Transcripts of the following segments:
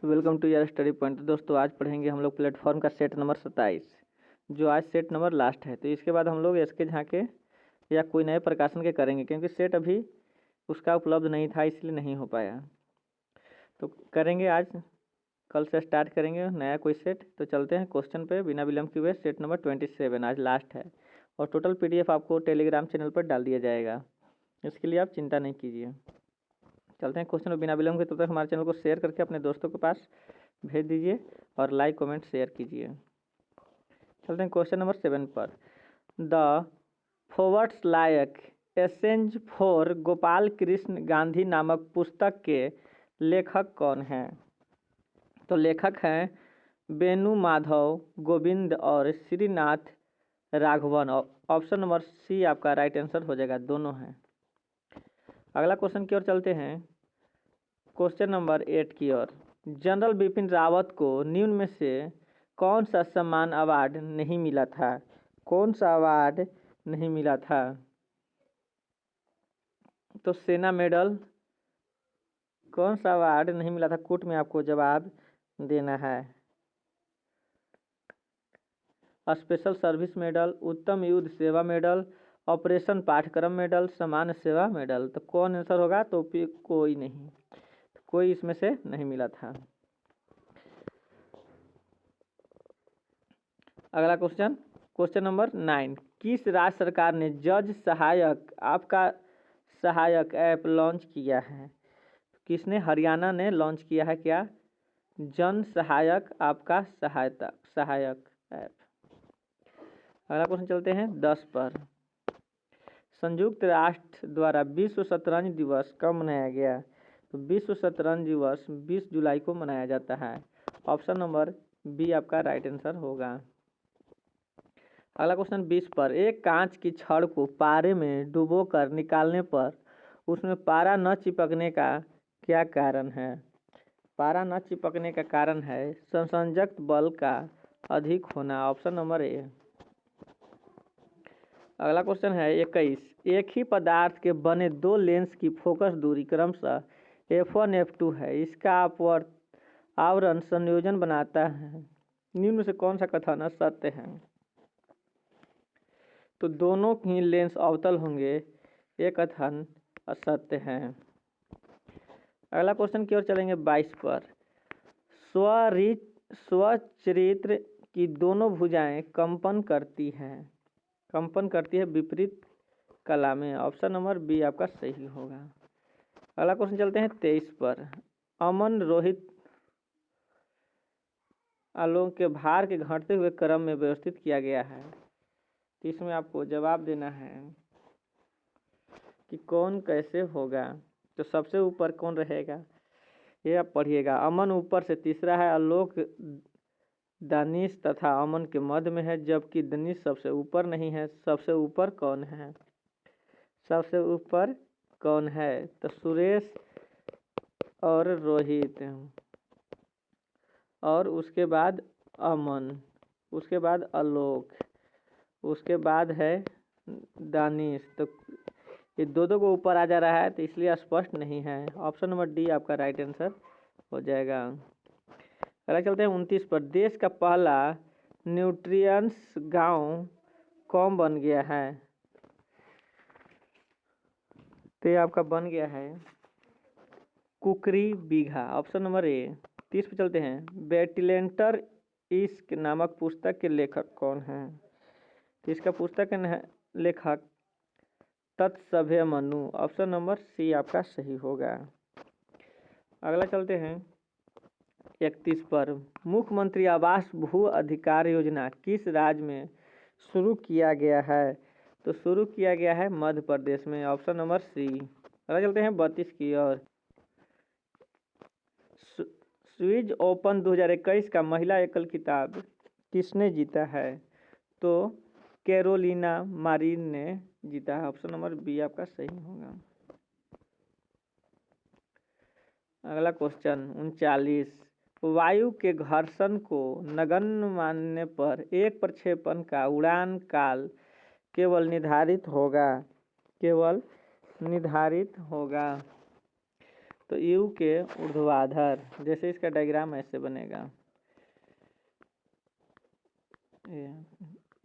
Welcome to your study point. दोस्तों आज पढ़ेंगे हम लोग प्लेटफॉर्म का सेट नंबर 27, जो आज सेट नंबर लास्ट है। तो इसके बाद हम लोग इसके झांके या कोई नए प्रकाशन के करेंगे, क्योंकि सेट अभी उसका उपलब्ध नहीं था, इसलिए नहीं हो पाया। तो करेंगे आज, कल से स्टार्ट करेंगे नया कोई सेट। तो चलते हैं क्वेश्चन पे बिना विलम्ब किए हुए। सेट नंबर 27 आज लास्ट है और टोटल PDF आपको टेलीग्राम चैनल पर डाल दिया जाएगा, इसके लिए आप चिंता नहीं कीजिए। चलते हैं क्वेश्चन में बिना विलम्ब के। तब तक हमारे चैनल को शेयर करके अपने दोस्तों के पास भेज दीजिए और लाइक कमेंट शेयर कीजिए। चलते हैं क्वेश्चन नंबर 7 पर। द फॉरवर्ड्स लायक एसेंज फॉर गोपाल कृष्ण गांधी नामक पुस्तक के लेखक कौन हैं? तो लेखक हैं बेनू माधव गोविंद और Srinath Raghavan. Option number C आपका राइट आंसर हो जाएगा, दोनों हैं। अगला क्वेश्चन की ओर चलते हैं, क्वेश्चन नंबर 8 की ओर। जनरल बिपिन रावत को निम्न में से कौन सा सम्मान अवार्ड नहीं मिला था? कौन सा अवार्ड नहीं मिला था? तो सेना मेडल। कौन सा अवार्ड नहीं मिला था? कोर्ट में आपको जवाब देना है। स्पेशल सर्विस मेडल, उत्तम युद्ध सेवा मेडल, ऑपरेशन पाठ्यक्रम मेडल, सामान्य सेवा मेडल। तो कौन आंसर होगा? तो कोई नहीं, कोई इसमें से नहीं मिला था। अगला क्वेश्चन, क्वेश्चन नंबर 9। किस राज्य सरकार ने जज सहायक आपका सहायक ऐप लॉन्च किया है? किसने? हरियाणा ने लॉन्च किया है क्या? जन सहायक आपका सहायक ऐप। अगला क्वेश्चन चलते हैं 10 पर। संयुक्त राष्ट्र द्वारा विश्व शतरंज दिवस कब मनाया गया? तो विश्व शतरंज दिवस 20 जुलाई को मनाया जाता है। ऑप्शन नंबर बी आपका राइट आंसर होगा। अगला क्वेश्चन 20 पर। एक कांच की छड़ को पारे में डुबोकर निकालने पर उसमें पारा न चिपकने का क्या कारण है? पारा न चिपकने का कारण है संसंजक बल का अधिक होना। Option number A. अगला क्वेश्चन है 21। एक ही पदार्थ के बने दो लेंस की फोकस दूरी क्रमशः f1 f2 है, इसका आवरण संयोजन बनाता है। निम्न में से कौन सा कथन असत्य है? तो दोनों ही लेंस अवतल होंगे, ये कथन असत्य है। अगला क्वेश्चन की ओर चलेंगे 22 पर। स्वचरित्र की दोनों भुजाएं कंपन करती है विपरीत कला में। ऑप्शन नंबर बी आपका सही होगा। अगला क्वेश्चन चलते हैं 23 पर। अमन रोहित आलोक के भार के घटते हुए क्रम में व्यवस्थित किया गया है। तो इसमें आपको जवाब देना है कि कौन कैसे होगा। तो सबसे ऊपर कौन रहेगा ये आप पढ़िएगा। अमन ऊपर से तीसरा है, आलोक दानिश तथा अमन के मध्य में है, जबकि दानिश सबसे ऊपर नहीं है। सबसे ऊपर कौन है? सबसे ऊपर कौन है? तो सुरेश और रोहित, और उसके बाद अमन, उसके बाद आलोक, उसके बाद है दानिश। तो ये दो को ऊपर आ जा रहा है, तो इसलिए स्पष्ट नहीं है। ऑप्शन नंबर डी आपका राइट आंसर हो जाएगा। अगला चलते हैं 29 पर। देश का पहला न्यूट्रिएंट्स गांव कौन बन गया है? तो ये आपका बन गया है कुकरी बीघा। Option number A. 30 पे चलते हैं। बेटिलेंटर इश्क नामक पुस्तक के लेखक कौन हैं? तो इसका पुस्तक के लेखक तत्सभ्य मनु। ऑप्शन नंबर सी आपका सही होगा। अगला चलते हैं 31 पर। मुख्यमंत्री आवास भू अधिकार योजना किस राज्य में शुरू किया गया है? तो शुरू किया गया है मध्य प्रदेश में। Option number C. अगला चलते हैं 32 की ओर। स्विज ओपन 2021 का महिला एकल खिताब किसने जीता है? तो कैरोलिना मारिन ने जीता है। ऑप्शन नंबर बी आपका सही होगा। अगला क्वेश्चन 39। वायु के घर्षण को नगण्य मानने पर एक प्रक्षेपण का उड़ान काल केवल निर्धारित होगा। तो यू के ऊर्ध्वाधर, जैसे इसका डायग्राम ऐसे बनेगा,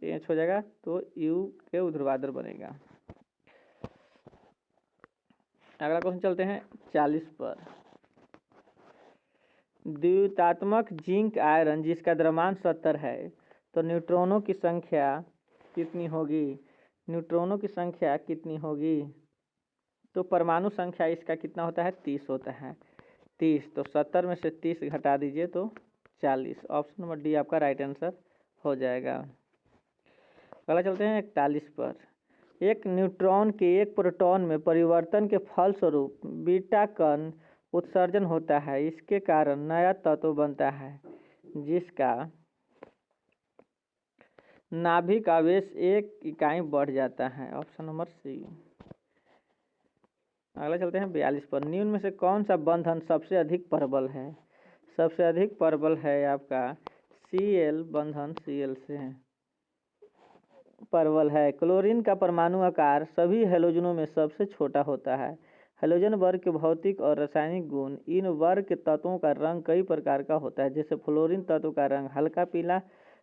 ये हो जाएगा, तो यू के ऊर्ध्वाधर बनेगा। अगला क्वेश्चन चलते हैं 40 पर। द्वितात्मक जिंक आयरन जिसका द्रव्यमान 70 है, तो न्यूट्रॉनों की संख्या कितनी होगी? न्यूट्रॉनों की संख्या कितनी होगी? तो परमाणु संख्या इसका कितना होता है? 30 होता है। 30, तो 70 में से 30 घटा दीजिए तो 40। ऑप्शन नंबर डी आपका राइट आंसर हो जाएगा। अगला चलते हैं 41 पर। एक न्यूट्रॉन के एक प्रोटॉन में परिवर्तन के फलस्वरूप बीटा कण उत्सर्जन होता है। इसके कारण नया तत्व बनता है जिसका नाभिक आवेश 1 इकाई बढ़ जाता है। Option number C. अगला चलते हैं 42 पर। निम्न में से कौन सा बंधन सबसे अधिक प्रबल है? सबसे अधिक प्रबल है आपका Cl बंधन, Cl से प्रबल है। क्लोरीन का परमाणु आकार सभी हैलोजनों में सबसे छोटा होता है। हैलोजन वर्ग के भौतिक और रासायनिक गुण। इन वर्ग के तत्वों का रंग कई प्रकार का होता है, जैसे फ्लोरीन तत्व का रंग हल्का पीला,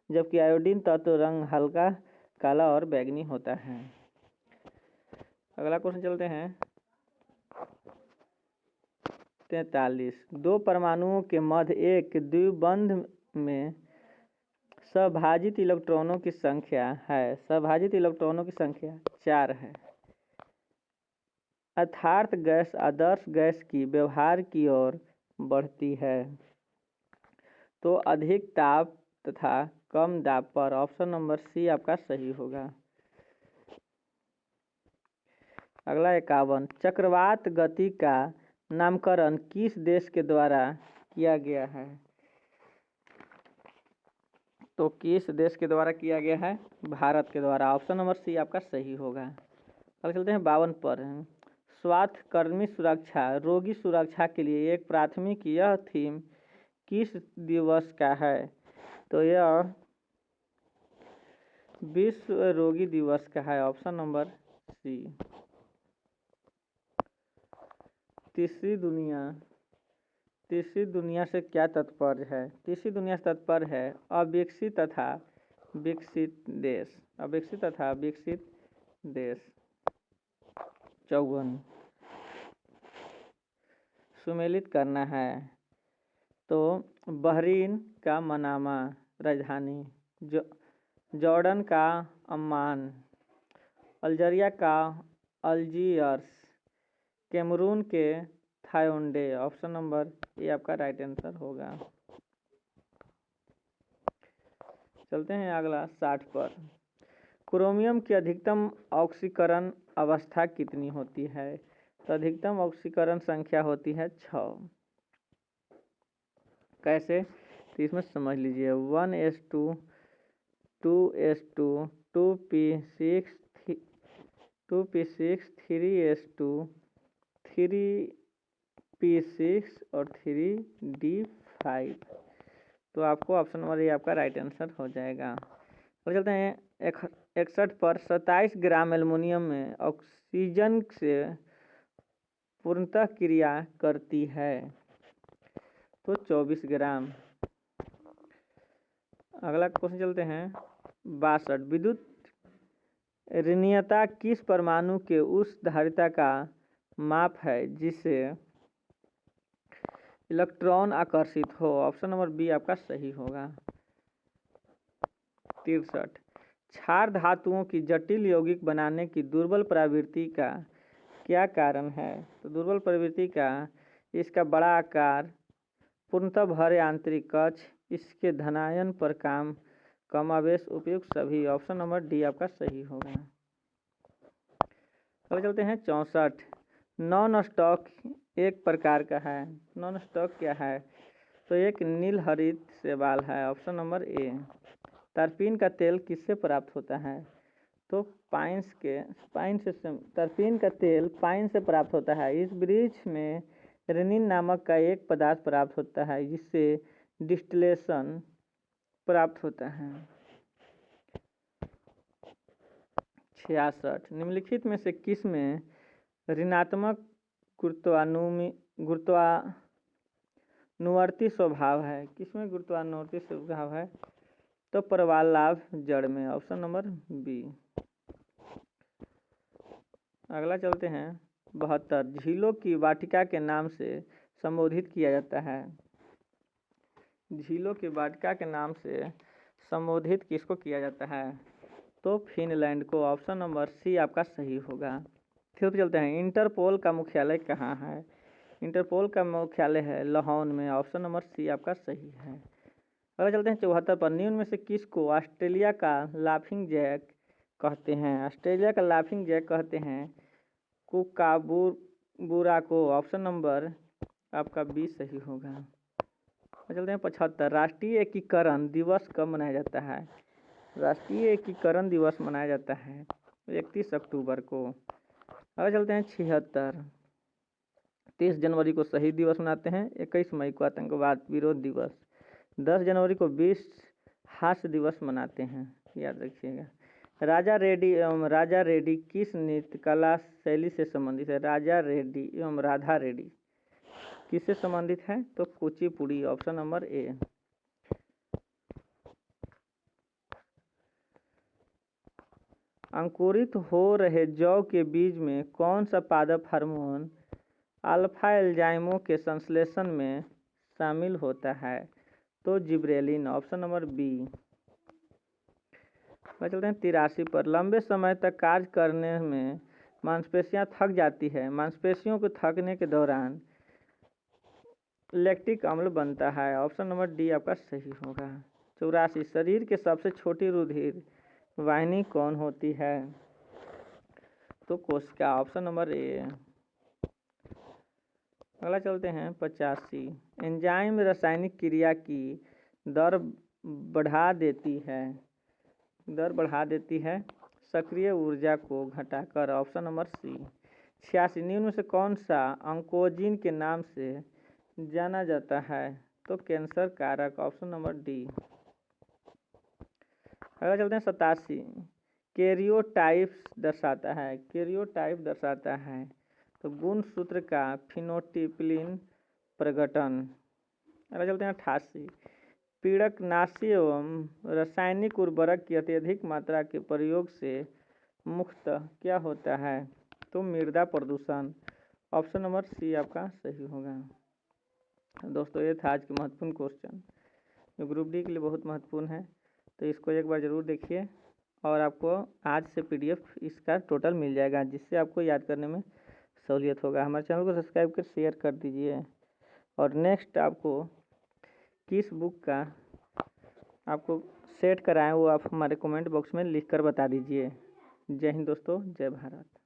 जबकि आयोडीन तत्व रंग हल्का काला और बैंगनी होता है। अगला क्वेश्चन चलते हैं 43। दो परमाणुओं के मध्य एक द्विबंध में सभाजित इलेक्ट्रॉनों की संख्या है। सभाजित इलेक्ट्रॉनों की संख्या 4 है। अर्थात गैस आदर्श गैस की व्यवहार की ओर बढ़ती है, तो अधिक ताप तथा कम दाब पर। ऑप्शन नंबर सी आपका सही होगा। अगला 51। चक्रवात गति का नामकरण किस देश के द्वारा किया गया है? तो किस देश के द्वारा किया गया है? भारत के द्वारा। ऑप्शन नंबर सी आपका सही होगा। अगला चलते हैं 52 पर। स्वास्थ्यकर्मी सुरक्षा, रोगी सुरक्षा के लिए एक प्राथमिक यह थीम किस दिवस का है? तो यह विश्व रोगी दिवस का है। Option number C. तीसरी दुनिया से क्या तात्पर्य है? तीसरी दुनिया से तात्पर्य है अविकसित तथा विकसित देश। अविकसित तथा विकसित देश। 54। सुमेलित करना है, तो बहरीन का मनामा राजधानी, जॉर्डन का अम्मान, अल्जीरिया का अल्जीयर्स, कैमरून के थायोंडे। ऑप्शन नंबर ए आपका राइट आंसर होगा। चलते हैं अगला 60 पर। क्रोमियम की अधिकतम ऑक्सीकरण अवस्था कितनी होती है? तो अधिकतम ऑक्सीकरण संख्या होती है 6। कैसे? तो इसमें समझ लीजिए 1s2 2s2 2p6 2p6 3s2 3p6 और 3d5। तो आपको ऑप्शन नंबर ए आपका राइट आंसर हो जाएगा। और चलते हैं 61 पर। 27 ग्राम एल्युमिनियम में ऑक्सीजन से पूर्णतः क्रिया करती है, तो 24 ग्राम। अगला क्वेश्चन चलते हैं 62। विद्युत ऋणीयता किस परमाणु के उस धारिता का माप है जिसे इलेक्ट्रॉन आकर्षित हो? ऑप्शन नंबर बी आपका सही होगा। 63। क्षार धातुओं की जटिल यौगिक बनाने की दुर्बल प्रवृत्ति का क्या कारण है? तो दुर्बल प्रवृत्ति का इसका बड़ा आकार, पूर्णतः भरे आंतरिक कक्ष, इसके धनायन पर कम आवेश, उपयुक्त सभी। ऑप्शन नंबर डी आपका सही होगा। अगले चलते हैं 64। नॉन स्टॉक एक प्रकार का है। नॉन स्टॉक क्या है? तो एक नील हरित शैवाल है। Option number A. तरपीन का तेल किससे प्राप्त होता है? तो तरपीन का तेल पाइन से प्राप्त होता है। इस वृक्ष में रेनिन नामक का एक पदार्थ प्राप्त होता है जिससे डिस्टिलेशन प्राप्त होता है। 66। निम्नलिखित में से किस में ऋणात्मक गुरुत्वानुवर्ती स्वभाव है। किसमें गुरुत्वानुवर्ती स्वभाव है? तो प्रवाल लाभ जड़ में, ऑप्शन नंबर बी। अगला चलते हैं 72। झीलों की वाटिका के नाम से संबोधित किया जाता है। झीलों की वाटिका के नाम से संबोधित किसको किया जाता है? तो फिनलैंड को, ऑप्शन नंबर सी आपका सही होगा। फिर चलते हैं, इंटरपोल का मुख्यालय कहाँ है? इंटरपोल का मुख्यालय है लाहौर में, ऑप्शन नंबर सी आपका सही है। अगला चलते हैं 74 पर। निम्न में से किसको ऑस्ट्रेलिया का लाफिंग जैक कहते हैं? ऑस्ट्रेलिया का लाफिंग जैक कहते हैं कुकाबूरा को, ऑप्शन नंबर आपका बी सही होगा। चलते हैं 75। राष्ट्रीय एकीकरण दिवस कब मनाया जाता है? राष्ट्रीय एकीकरण दिवस मनाया जाता है 31 अक्टूबर को। अगला चलते हैं 76। 30 जनवरी को शहीद दिवस मनाते हैं, 21 मई को आतंकवाद विरोध दिवस, 10 जनवरी को विश्व हास्य दिवस मनाते हैं, याद रखिएगा। राजा रेड्डी किस नृत्य कला शैली से संबंधित है? राजा रेड्डी एवं राधा रेड्डी किससे संबंधित है? तो कुचिपुड़ी, ऑप्शन नंबर ए। अंकुरित हो रहे जौ के बीज में कौन सा पादप हार्मोन अल्फा एंजाइमों के संश्लेषण में शामिल होता है? तो जिब्रेलिन, ऑप्शन नंबर बी। चलते हैं 83 पर। लंबे समय तक कार्य करने में मांसपेशियां थक जाती है। मांसपेशियों को थकने के दौरान लैक्टिक अम्ल बनता है, ऑप्शन नंबर डी आपका सही होगा। 84। शरीर के सबसे छोटी रुधिर वाहिनी कौन होती है? तो कोशिका, ऑप्शन नंबर ए। अगला चलते हैं 85। एंजाइम रासायनिक क्रिया की दर बढ़ा देती है सक्रिय ऊर्जा को घटाकर, ऑप्शन नंबर सी। 86। निम्न में से कौन सा ऑन्कोजीन के नाम से जाना जाता है? तो कैंसर कारक, ऑप्शन नंबर डी। अगला चलते हैं 87। कैरियोटाइप दर्शाता है तो गुणसूत्र का फिनोटिपिलिन प्रकटन। अगला चलते हैं 88। पीड़कनाशी एवं रासायनिक उर्वरक की अत्यधिक मात्रा के प्रयोग से मुख्यतः क्या होता है? तो मृदा प्रदूषण, ऑप्शन नंबर सी आपका सही होगा। दोस्तों ये था आज के महत्वपूर्ण क्वेश्चन जो ग्रुप डी के लिए बहुत महत्वपूर्ण है, तो इसको एक बार ज़रूर देखिए और आपको आज से PDF इसका टोटल मिल जाएगा, जिससे आपको याद करने में सहूलियत होगा। हमारे चैनल को सब्सक्राइब कर शेयर कर दीजिए और नेक्स्ट आपको किस बुक का आपको सेट कराएं वो आप हमारे कमेंट बॉक्स में लिख कर बता दीजिए। जय हिंद दोस्तों, जय भारत।